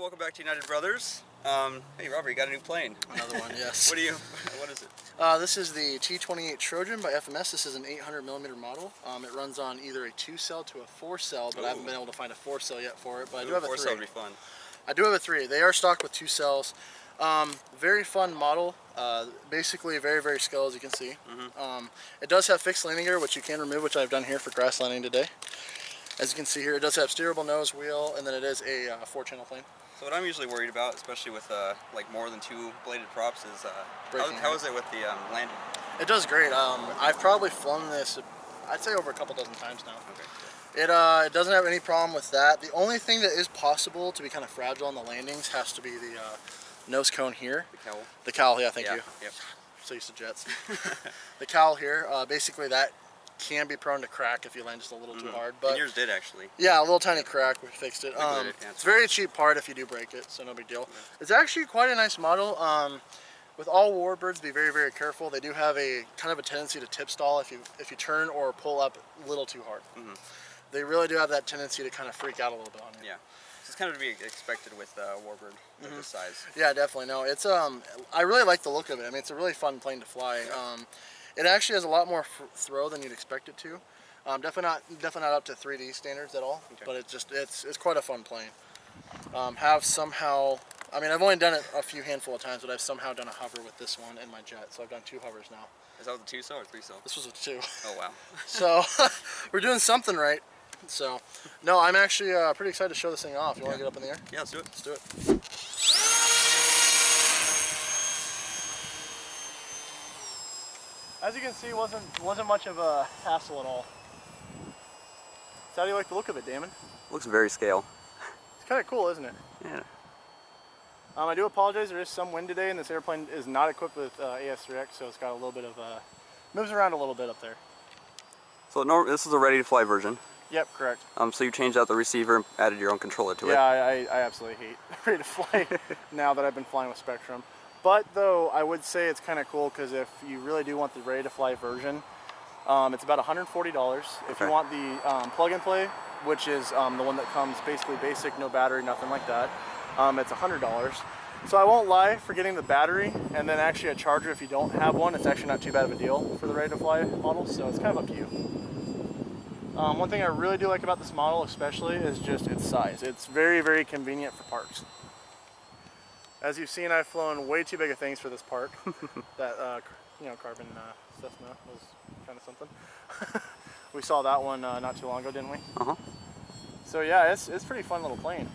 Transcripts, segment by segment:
welcome back to United Brothers. Hey Robert, you got a new plane. Another one, yes. What is it? This is the T-28 Trojan by FMS. This is an 800mm model. It runs on either a 2-cell to a 4-cell, but I haven't been able to find a 4-cell yet for it. But I do have a 3. 4-cell would be fun. I do have a 3. They are stocked with 2 cells. Very fun model. Basically very, very skilled, as you can see. It does have fixed landing gear, which you can remove, which I've done here for grass landing today. As you can see here, it does have steerable nose, wheel, and then it is a 4-channel plane. So what I'm usually worried about, especially with like more than 2 bladed props, is how is it with the landing? It does great. I've probably flown this, I'd say, over a couple dozen times now. Okay. It doesn't have any problem with that. The only thing that is possible to be kind of fragile on the landings has to be the nose cone here. The cowl? The cowl, yeah, thank you. Yep. So used to jets. The cowl here, basically that can be prone to crack if you land just a little too hard. But and yours did actually. Yeah, a little tiny crack. We fixed it. It's a very cheap part if you do break it, so no big deal. It's actually quite a nice model. With all warbirds, be very, very careful. They do have a kind of a tendency to tip stall if you turn or pull up a little too hard. They really do have that tendency to kind of freak out a little bit on you. Yeah. It's kind of to be expected with warbird of this size. Yeah, definitely. No, it's I really like the look of it. I mean, it's a really fun plane to fly. It actually has a lot more throw than you'd expect it to. Definitely not up to 3D standards at all. Okay. But it's quite a fun plane. Have somehow, I mean, I've only done it a few handful of times, but I've somehow done a hover with this one in my jet. So I've done 2 hovers now. Is that with the 2-cell or 3-cell? This was with 2. Oh wow. So we're doing something right. So no, I'm actually pretty excited to show this thing off. You want to get up in the air? Yeah, let's do it. Let's do it. As you can see, wasn't much of a hassle at all. So how do you like the look of it, Damon? Looks very scale. It's kind of cool, isn't it? Yeah. I do apologize, there is some wind today, and this airplane is not equipped with AS3X, so it's got a little bit of, moves around a little bit up there. So this is a ready-to-fly version. Yep, correct. So you changed out the receiver and added your own controller to it. Yeah, I absolutely hate ready-to-fly now that I've been flying with Spectrum. But though, I would say it's kind of cool because if you really do want the ready-to-fly version, it's about $140. If you want the plug-and-play, which is the one that comes basically basic, no battery, nothing like that, it's $100. So I won't lie, for getting the battery and then actually a charger if you don't have one, it's actually not too bad of a deal for the ready-to-fly model, so it's kind of up to you. One thing I really do like about this model especially is just its size. It's very, very convenient for parks. As you've seen, I've flown way too big of things for this part. That carbon Cessna was kind of something. We saw that one not too long ago, didn't we? So yeah, it's a pretty fun little plane.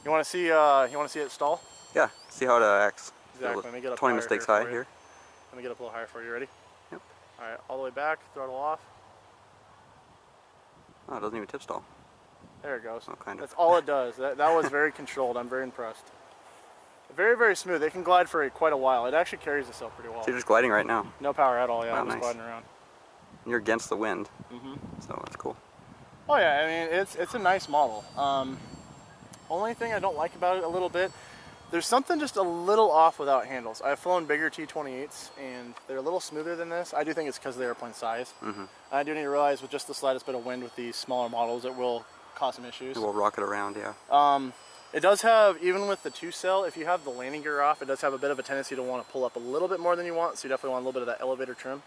You want to see it stall? Yeah, see how it acts. Exactly. Let me get up 20 mistakes high here. Let me get up a little higher for you. Ready? Yep. All right, all the way back, throttle off. Oh, it doesn't even tip stall. There it goes. Oh, kind of. That's all it does. That was very controlled. I'm very impressed. Very, very smooth. It can glide for quite a while. It actually carries itself pretty well. So you're just gliding right now? No power at all, yeah. Wow, I'm just nice. gliding around. And you're against the wind. So that's cool. Oh yeah, I mean, it's a nice model. Only thing I don't like about it a little bit, there's something just a little off without handles. I've flown bigger T-28s and they're a little smoother than this. I do think it's because of the airplane size. I do need to realize with just the slightest bit of wind with these smaller models, it will cause some issues. It will rocket around, yeah. It does have, even with the 2-cell, if you have the landing gear off, it does have a bit of a tendency to want to pull up a little bit more than you want, so you definitely want a little bit of that elevator trim.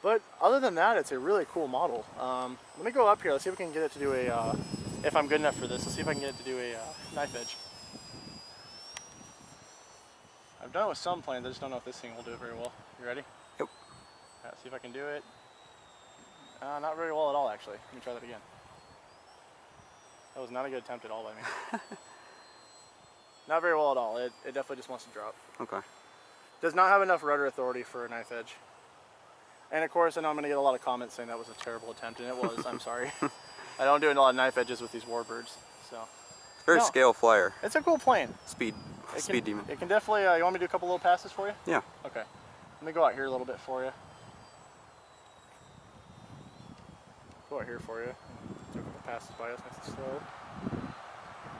But other than that, it's a really cool model. Let me go up here, let's see if we can get it to do a, if I'm good enough for this, let's see if I can get it to do a knife edge. I've done it with some planes, I just don't know if this thing will do it very well. You ready? Yep. Alright, see if I can do it. Not very well at all, actually. Let me try that again. That was not a good attempt at all by me. Not very well at all. It definitely just wants to drop. Okay. Does not have enough rudder authority for a knife edge. And of course, I know I'm going to get a lot of comments saying that was a terrible attempt, and it was. I'm sorry. I don't do a lot of knife edges with these warbirds, so. It's very scale flyer. It's a cool plane. Speed demon. It can definitely. You want me to do a couple little passes for you? Yeah. Okay. Let me go out here a little bit for you. Go out here for you. Do a couple passes by us, nice and slow.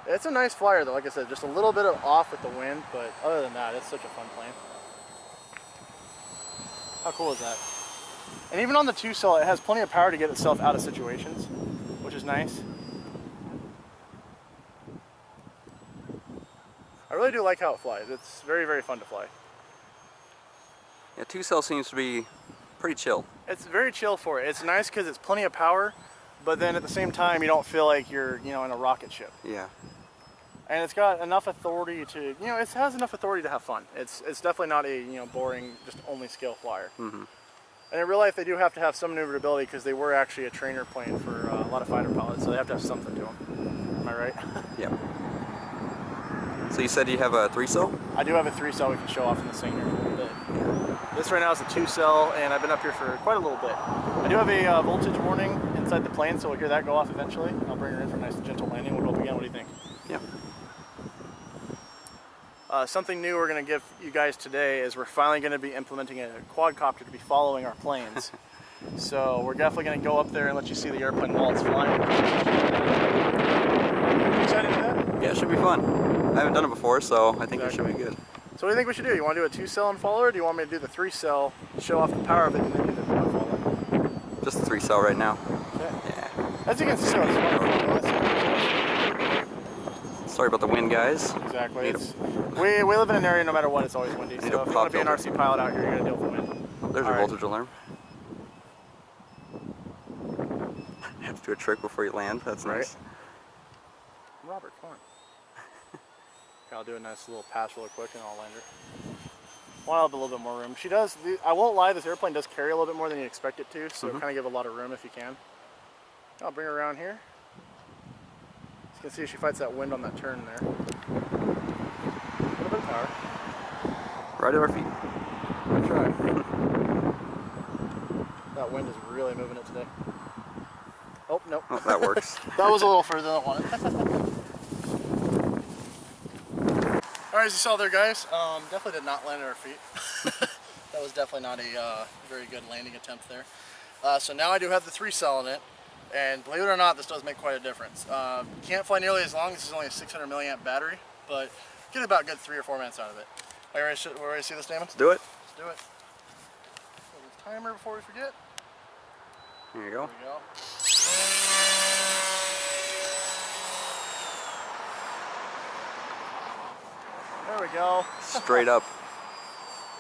It's a nice flyer though, like I said, just a little bit of off with the wind, but other than that, it's such a fun plane. How cool is that? And even on the 2-cell, it has plenty of power to get itself out of situations, which is nice. really do like how it flies. It's very, very fun to fly. Yeah, 2-cell seems to be pretty chill. It's very chill for it. It's nice because it's plenty of power, but then at the same time you don't feel like you're, you know, in a rocket ship. Yeah. And it's got enough authority to, you know, it has enough authority to have fun. It's definitely not a, you know, boring, just only scale flyer. Mm-hmm. And in real life, they do have to have some maneuverability because they were actually a trainer plane for a lot of fighter pilots, so they have to have something to them. Am I right? Yeah. So you said you have a 3-cell? I do have a 3-cell we can show off in the thing here in a little bit. This right now is a 2-cell, and I've been up here for quite a little bit. I do have a voltage warning inside the plane, so we'll hear that go off eventually. I'll bring her in for a nice gentle landing. We'll go up again. What do you think? Yeah. Something new we're going to give you guys today is we're finally going to be implementing a quadcopter to be following our planes. So we're definitely going to go up there and let you see the airplane while it's flying. Excited for that? Yeah, it should be fun. I haven't done it before, so I think it should be good. So what do you think we should do? You want to do a 2-cell and follow, or do you want me to do the 3-cell, show off the power of it, and then do the follow? Just the 3-cell right now. Okay. Yeah. As you can see, it's Sorry about the wind, guys. Exactly. We live in an area, no matter what, it's always windy. So if you want to be an RC pilot out here, you're going to deal with the wind. Oh, there's your voltage alarm. You have to do a trick before you land. That's nice. Robert, come on. Okay, I'll do a nice little pass real quick and I'll land her. Want to have a little bit more room. She does, I won't lie, this airplane does carry a little bit more than you expect it to, so kind of give a lot of room if you can. I'll bring her around here. As you can see, she fights that wind on that turn there. A little bit of power. Right at our feet. Good try. That wind is really moving it today. Oh, nope. Oh, that works. That was a little further than I wanted. Alright, as you saw there, guys, definitely did not land at our feet. That was definitely not a very good landing attempt there. So now I do have the 3-cell in it, and believe it or not, this does make quite a difference. Can't fly nearly as long, this is only a 600 milliamp battery, but get about good 3 or 4 minutes out of it. Are you ready to see this, Damon? Let's do it. Let's do it. So timer before we forget. Here you go. There we go. There we go. Straight up.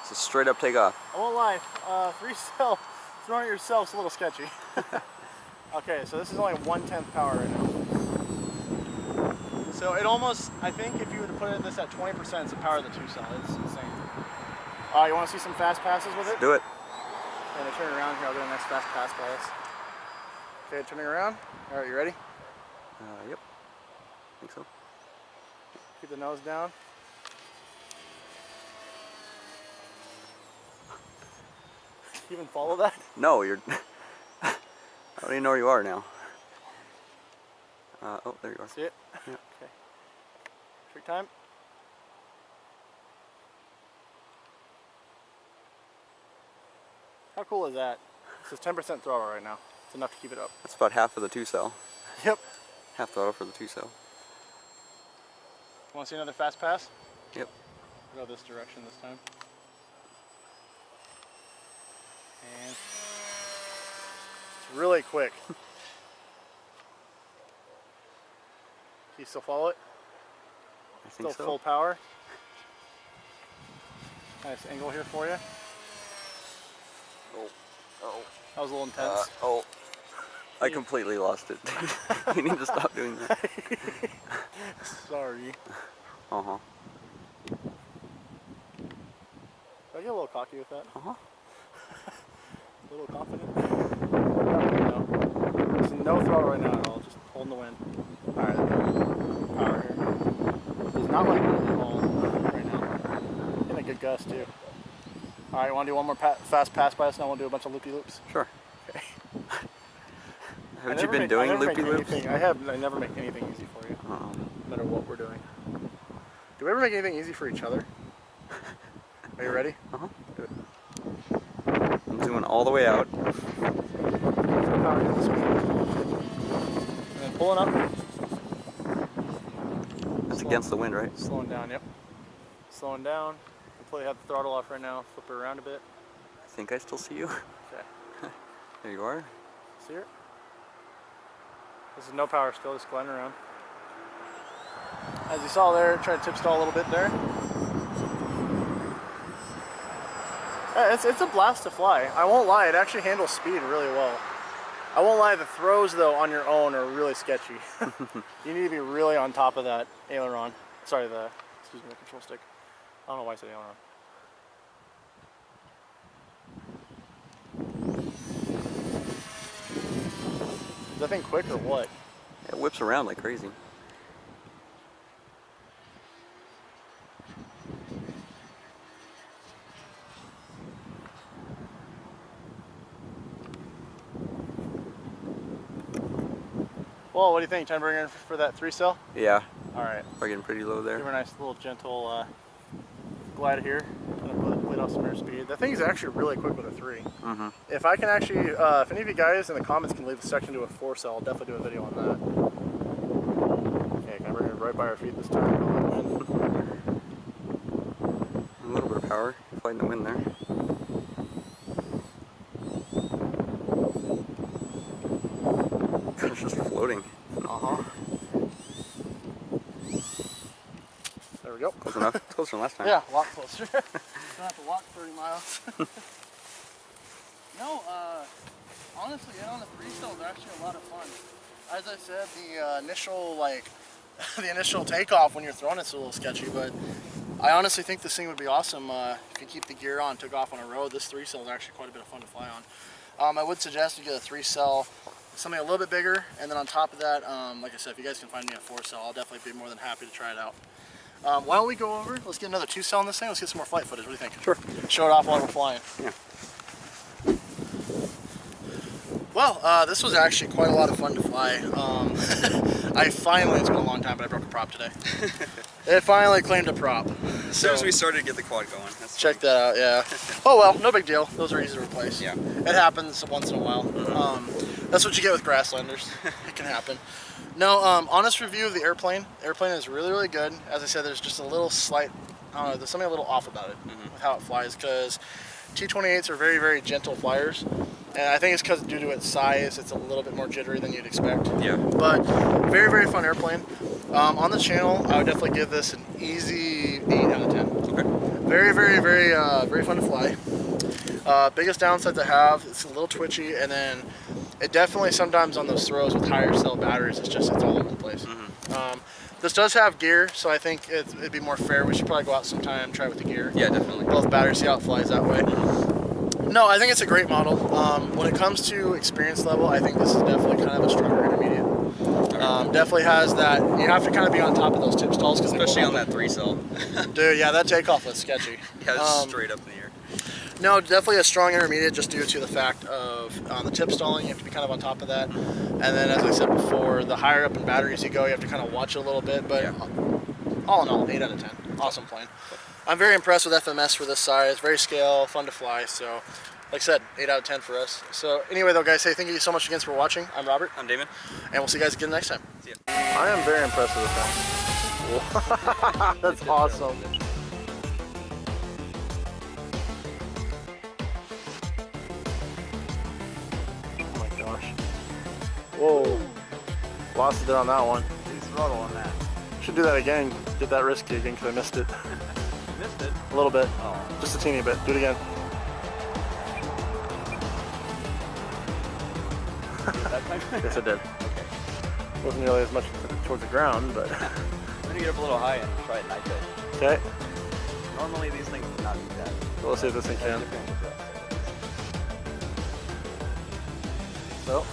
It's a straight up takeoff. I won't lie, 3-cell, throwing it yourself is a little sketchy. Okay, so this is only 1/10 power right now. So it almost, I think if you were to put this at 20%, it's the power of the 2-cell. It's insane. You want to see some fast passes with it? Let's do it. And I turn around here, I'll do a nice fast pass by us. Okay, turning around. All right, you ready? Yep. I think so. Keep the nose down. You even follow that? No, you're... I don't even know where you are now. Oh, there you are. See it? Yeah. Okay. Trick time. How cool is that? This is 10% throttle right now. It's enough to keep it up. That's about half of the 2-cell. Yep. Half throttle for the 2-cell. Want to see another fast pass? Yep. Go this direction this time. And it's really quick. Can you still follow it? I think Still so. full power. Nice angle here for you. Oh. Oh. That was a little intense. Oh. I completely lost it. You need to stop doing that. Sorry. Uh-huh. Did I get a little cocky with that? Uh-huh. A little confident? No. There's no throttle right now at all, just holding the wind. Alright, power here. There's not like really at all right now. Getting a good gust too. Alright, you want to do one more fast pass by us and I want to do a bunch of loopy loops? Sure. Okay. Haven't you been doing loopy loops? I never make anything easy for you, no matter what we're doing. Do we ever make anything easy for each other? Are you ready? Uh-huh. Do it. I'm zooming all the way out. And then pulling up. That's against the wind, right? Slowing down, yep. Slowing down. Completely have the throttle off right now. Flip her around a bit. I think I still see you. Okay. There you are. See her? This is no power still, just gliding around. As you saw there, try to tip stall a little bit there. It's a blast to fly. I won't lie, it actually handles speed really well. I won't lie, the throws though on your own are really sketchy. You need to be really on top of that aileron. Sorry, the control stick. I don't know why I said aileron. Is that thing quick or what? It whips around like crazy. Well, what do you think? Time to bring her in for that 3-cell? Yeah. All right. We're getting pretty low there. Give her a nice little gentle glide here. Gonna put off some airspeed. That thing's actually really quick with a 3. Mm-hmm. If I can actually, if any of you guys in the comments can leave a section to a 4-cell, I'll definitely do a video on that. Okay, can I bring her right by our feet this time? A little bit of power, fighting the wind there. It's just floating. Uh-huh. There we go. Close enough. It's closer than last time. Yeah, a lot closer. Don't have to walk 30 miles. No, honestly, getting on the 3-cell is actually a lot of fun. As I said, the initial, the initial takeoff when you're throwing it's a little sketchy, but I honestly think this thing would be awesome if you keep the gear on, took off on a road. This 3-cell is actually quite a bit of fun to fly on. I would suggest you get a 3-cell, something a little bit bigger, and then on top of that, like I said, if you guys can find me a 4-cell, I'll definitely be more than happy to try it out. Why don't we go over, let's get another 2-cell on this thing, let's get some more flight footage. What do you think? Sure. Show it off while we're flying. Yeah. Well, this was actually quite a lot of fun to fly. It's been a long time, but I broke a prop today. It finally claimed a prop. As soon as we started to get the quad going. Check that out, yeah. Oh well, no big deal. Those are easy to replace. Yeah. It happens once in a while. That's what you get with grasslanders. It can happen. No, honest review of the airplane. The airplane is really, really good. As I said, there's just a little slight, I don't know, there's something a little off about it with how it flies, because T-28s are very, very gentle flyers. And I think it's because due to its size, it's a little bit more jittery than you'd expect. Yeah. But very, very fun airplane. On the channel, I would definitely give this an easy 8 out of 10. Okay. Very, very, very, very fun to fly. Biggest downsides I have, it's a little twitchy, and then it definitely sometimes on those throws with higher cell batteries, it's all over the place. This does have gear, so I think it'd be more fair. We should probably go out sometime and try with the gear. Yeah, definitely. Both batteries, see how it flies that way. No, I think it's a great model. When it comes to experience level, I think this is definitely kind of a stronger intermediate. Definitely has that, you have to kind of be on top of those tip stalls. Especially on that 3-cell. Dude, yeah, that takeoff was sketchy. Yeah, it's straight up in the air. No, definitely a strong intermediate just due to the fact of the tip stalling, you have to be kind of on top of that. And then as I said before, the higher up in batteries you go, you have to kind of watch it a little bit, but yeah. All in all, 8 out of 10. Awesome plane. I'm very impressed with FMS for this size, very scale, fun to fly, so like I said, 8 out of 10 for us. So anyway though guys, hey, thank you so much again for watching. I'm Robert. I'm Damon. And we'll see you guys again next time. See ya. I am very impressed with this thing. That's awesome. Oh my gosh. Whoa. Lost it there on that one. Please throttle on that. Should do that again. Did that risky again because I missed it. Missed it? A little bit. Oh. Just a teeny bit. Do it again. Yes, I did. Okay. Wasn't nearly as much towards the ground, but. I'm gonna get up a little high and try it night pitch. Okay. Normally these things do not do that. So let's see if this thing can. So.